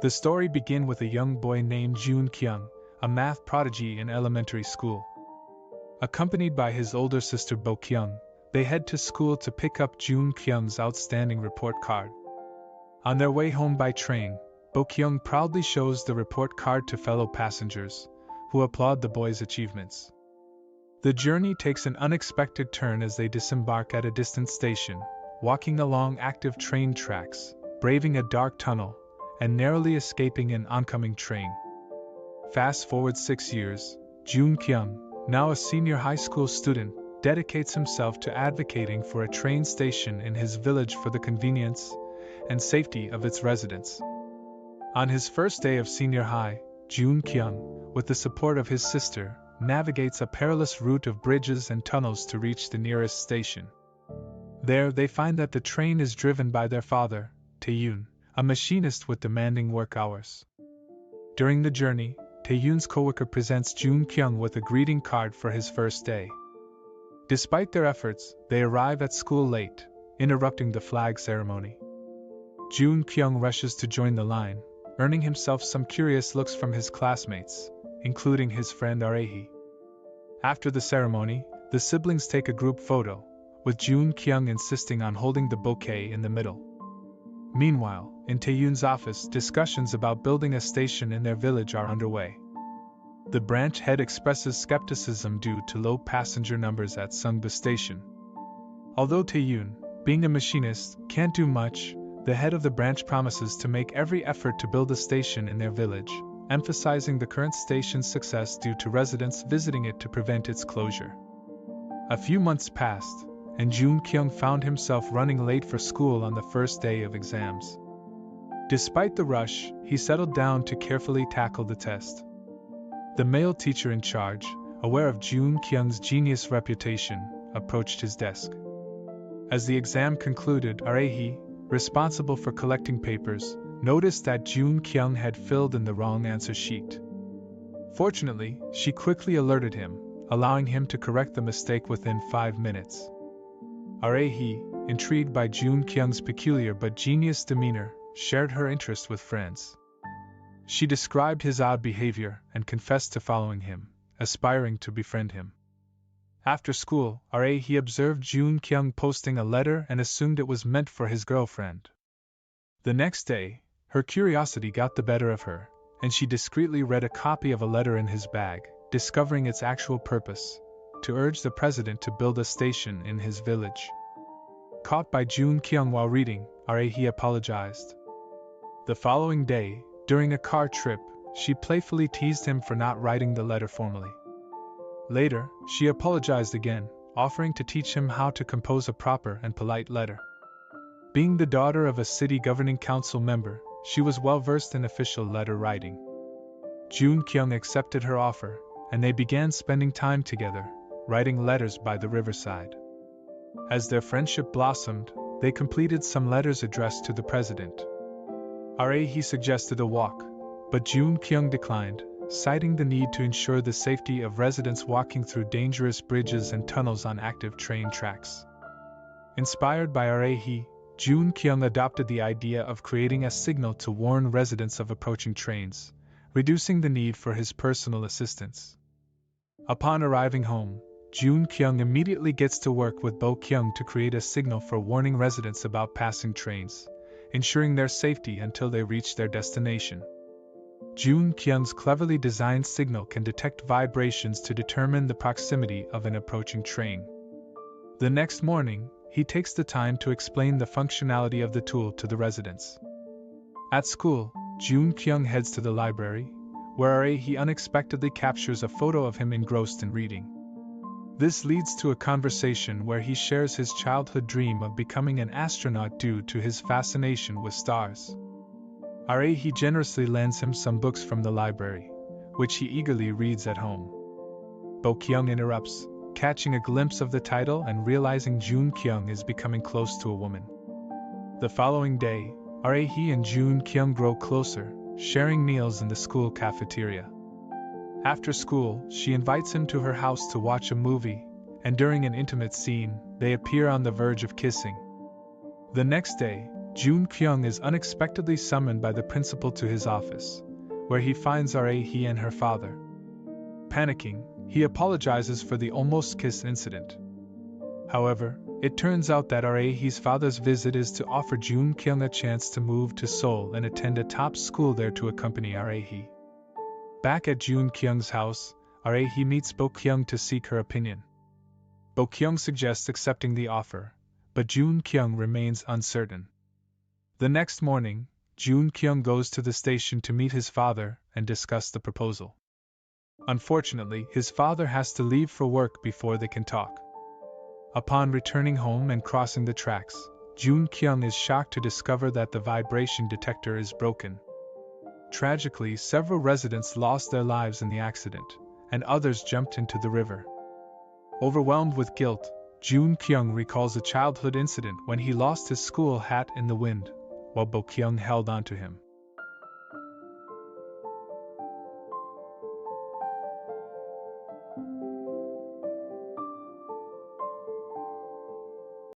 The story begins with a young boy named Joon-kyung, a math prodigy in elementary school. Accompanied by his older sister Bo-kyung, they head to school to pick up Joon-kyung's outstanding report card. On their way home by train, Bo-kyung proudly shows the report card to fellow passengers, who applaud the boy's achievements. The journey takes an unexpected turn as they disembark at a distant station, walking along active train tracks, braving a dark tunnel, and narrowly escaping an oncoming train. Fast forward 6 years, Joon-kyung, now a senior high school student, dedicates himself to advocating for a train station in his village for the convenience and safety of its residents. On his first day of senior high, Joon-kyung, with the support of his sister, navigates a perilous route of bridges and tunnels to reach the nearest station. There they find that the train is driven by their father, Tae-yoon, a machinist with demanding work hours. During the journey, Tae-yoon's coworker presents Joon-kyung with a greeting card for his first day. Despite their efforts, they arrive at school late, interrupting the flag ceremony. Joon-kyung rushes to join the line, earning himself some curious looks from his classmates, including his friend Ra-hee. After the ceremony, the siblings take a group photo, with Joon-kyung insisting on holding the bouquet in the middle. Meanwhile, in Tae-yoon's office, discussions about building a station in their village are underway. The branch head expresses skepticism due to low passenger numbers at Sungbus Station. Although Tae-yoon, being a machinist, can't do much, the head of the branch promises to make every effort to build a station in their village, emphasizing the current station's success due to residents visiting it to prevent its closure. A few months passed, and Joon-kyung found himself running late for school on the first day of exams. Despite the rush, he settled down to carefully tackle the test. The male teacher in charge, aware of Joon-kyung's genius reputation, approached his desk. As the exam concluded, Ra-hee, responsible for collecting papers, noticed that Joon-kyung had filled in the wrong answer sheet. Fortunately, she quickly alerted him, allowing him to correct the mistake within 5 minutes. Ra-hee, intrigued by Joon-kyung's peculiar but genius demeanor, shared her interest with friends. She described his odd behavior and confessed to following him, aspiring to befriend him. After school, Ra-hee observed Joon-kyung posting a letter and assumed it was meant for his girlfriend. The next day, her curiosity got the better of her, and she discreetly read a copy of a letter in his bag, discovering its actual purpose: to urge the president to build a station in his village. Caught by Joon-kyung while reading, Ra-hee apologized. The following day, during a car trip, she playfully teased him for not writing the letter formally. Later, she apologized again, offering to teach him how to compose a proper and polite letter. Being the daughter of a city governing council member, she was well versed in official letter writing. Joon-kyung accepted her offer, and they began spending time together, writing letters by the riverside. As their friendship blossomed, they completed some letters addressed to the president. Ra-hee suggested a walk, but Joon-kyung declined, citing the need to ensure the safety of residents walking through dangerous bridges and tunnels on active train tracks. Inspired by Ra-hee, Joon-kyung adopted the idea of creating a signal to warn residents of approaching trains, reducing the need for his personal assistance. Upon arriving home, Joon-kyung immediately gets to work with Bo-kyung to create a signal for warning residents about passing trains, ensuring their safety until they reach their destination. Joon-kyung's cleverly designed signal can detect vibrations to determine the proximity of an approaching train. The next morning, he takes the time to explain the functionality of the tool to the residents. At school, Joon-kyung heads to the library, where Ra-hee unexpectedly captures a photo of him engrossed in reading. This leads to a conversation where he shares his childhood dream of becoming an astronaut due to his fascination with stars. Ra-hee generously lends him some books from the library, which he eagerly reads at home. Bo-kyung interrupts, catching a glimpse of the title and realizing Joon-kyung is becoming close to a woman. The following day, Ra-hee and Joon-kyung grow closer, sharing meals in the school cafeteria. After school, she invites him to her house to watch a movie, and during an intimate scene, they appear on the verge of kissing. The next day, Joon-kyung is unexpectedly summoned by the principal to his office, where he finds Ra-hee and her father. Panicking, he apologizes for the almost kiss incident. However, it turns out that Ra-hee's father's visit is to offer Joon-kyung a chance to move to Seoul and attend a top school there to accompany Ra-hee. Back at Joon-kyung's house, Ra-hee meets Bo-kyung to seek her opinion. Bo-kyung suggests accepting the offer, but Joon-kyung remains uncertain. The next morning, Joon-kyung goes to the station to meet his father and discuss the proposal. Unfortunately, his father has to leave for work before they can talk. Upon returning home and crossing the tracks, Joon-kyung is shocked to discover that the vibration detector is broken. Tragically, several residents lost their lives in the accident, and others jumped into the river. Overwhelmed with guilt, Joon-kyung recalls a childhood incident when he lost his school hat in the wind, while Bo-kyung held onto him.